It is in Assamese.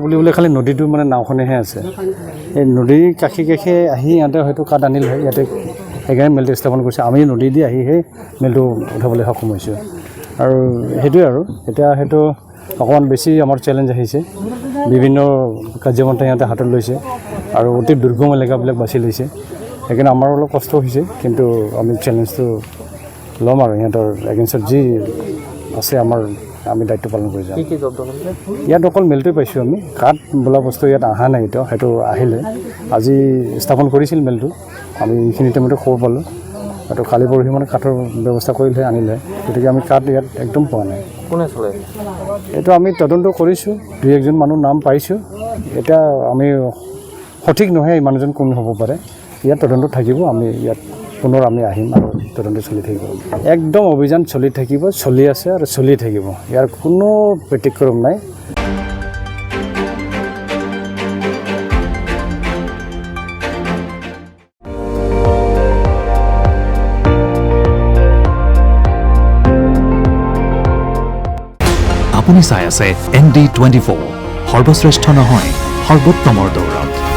বুলিবলৈ খালি নদীটো মানে নাওখনেহে আছে এই নদীৰ কাষে কাষে আহি ইয়াতে হয়তো কাঠ আনিল হয় ইয়াতে সেইকাৰণে মেলটো স্থাপন কৰিছে আমি নদী দি আহি সেই মেলটো উঠাবলৈ সক্ষম হৈছোঁ আৰু সেইটোৱে আৰু এতিয়া সেইটো অকণমান বেছি আমাৰ চেলেঞ্জ আহিছে বিভিন্ন কাৰ্যমন্ত্ৰী ইয়াতে হাতত লৈছে আৰু অতি দুৰ্গম এলেকাবিলাক বাছি লৈছে সেইকাৰণে আমাৰ অলপ কষ্ট হৈছে কিন্তু আমি চেলেঞ্জটো ল'ম আৰু সিহঁতৰ এগেইনষ্টত যি আছে আমাৰ আমি দায়িত্ব পালন কৰি যাম ইয়াত অকল মেলটোৱে পাইছোঁ আমি কাঠ বোলা বস্তু ইয়াত অহা নাই এতিয়া সেইটো আহিলে আজি স্থাপন কৰিছিল মেলটো আমি এইখিনি টাইমতে খবৰ পালোঁ আৰু কালি পৰহি মানে কাঠৰ ব্যৱস্থা কৰিলে আনিলে গতিকে আমি কাঠ ইয়াত একদম পোৱা নাই কোনে চলে এইটো আমি তদন্ত কৰিছোঁ দুই একজন মানুহ নাম পাইছোঁ এতিয়া আমি সঠিক নহয় এই মানুহজন কোন হ'ব পাৰে ইয়াত তদন্ত থাকিব আমি ইয়াত পুনৰ আমি আহিম আৰু তদন্ত চলি থাকিব একদম অভিযান চলি থাকিব চলি আছে আৰু চলি থাকিব ইয়াৰ কোনো ব্যতিক্ৰম নাই আপুনি চাই আছে ND24 সৰ্বশ্ৰেষ্ঠ নহয় সৰ্বোত্তমৰ দৌৰত